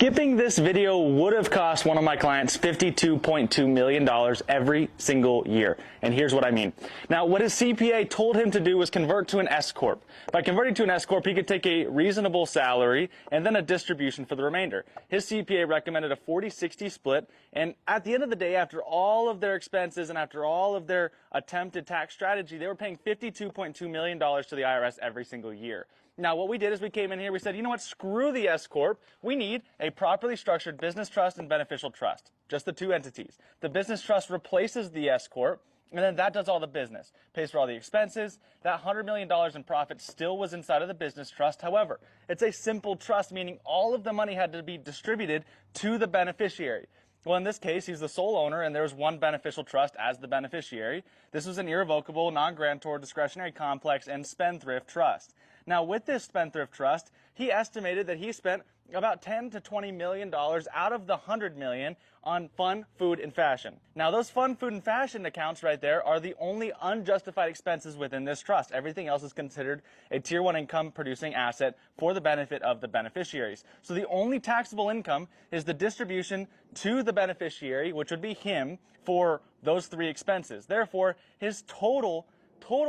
Skipping this video would have cost one of my clients $52.2 million every single year. And here's what I mean. Now, what his CPA told him to do was convert to an S Corp. By converting to an S Corp, he could take a reasonable salary and then a distribution for the remainder. His CPA recommended a 40-60 split. And at the end of the day, after all of their expenses and after all of their attempted tax strategy, they were paying $52.2 million to the IRS every single year. Now, what we did is we came in here, we said, you know what, screw the S Corp. We need a properly structured business trust and beneficial trust, just the two entities. The business trust replaces the S Corp, and then that does all the business, pays for all the expenses. That $100 million in profit still was inside of the business trust. However, it's a simple trust, meaning all of the money had to be distributed to the beneficiary. Well, in this case, he's the sole owner, and there's one beneficial trust as the beneficiary. This was an irrevocable, non-grantor, discretionary complex, and spendthrift trust. Now, with this spendthrift trust, he estimated that he spent about $10 to $20 million out of the $100 million on fun, food, and fashion. Now, those fun, food, and fashion accounts right there are the only unjustified expenses within this trust. Everything else is considered a Tier 1 income-producing asset for the benefit of the beneficiaries. So the only taxable income is the distribution to the beneficiary, which would be him, for those three expenses. Therefore, his total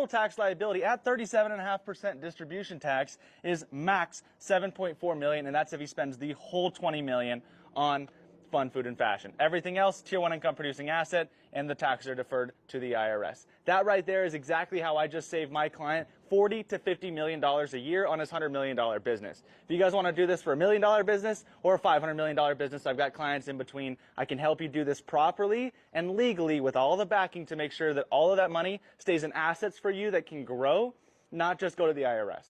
tax liability at 37.5% distribution tax is max $7.4 million, and that's if he spends the whole $20 million on fun, food, and fashion. Everything else, Tier 1 income producing asset, and the taxes are deferred to the IRS. That right there is exactly how I just saved my client $40 to $50 million a year on his $100 million business. If you guys want to do this for a $1 million business or a $500 million business, I've got clients in between. I can help you do this properly and legally with all the backing to make sure that all of that money stays in assets for you that can grow, not just go to the IRS.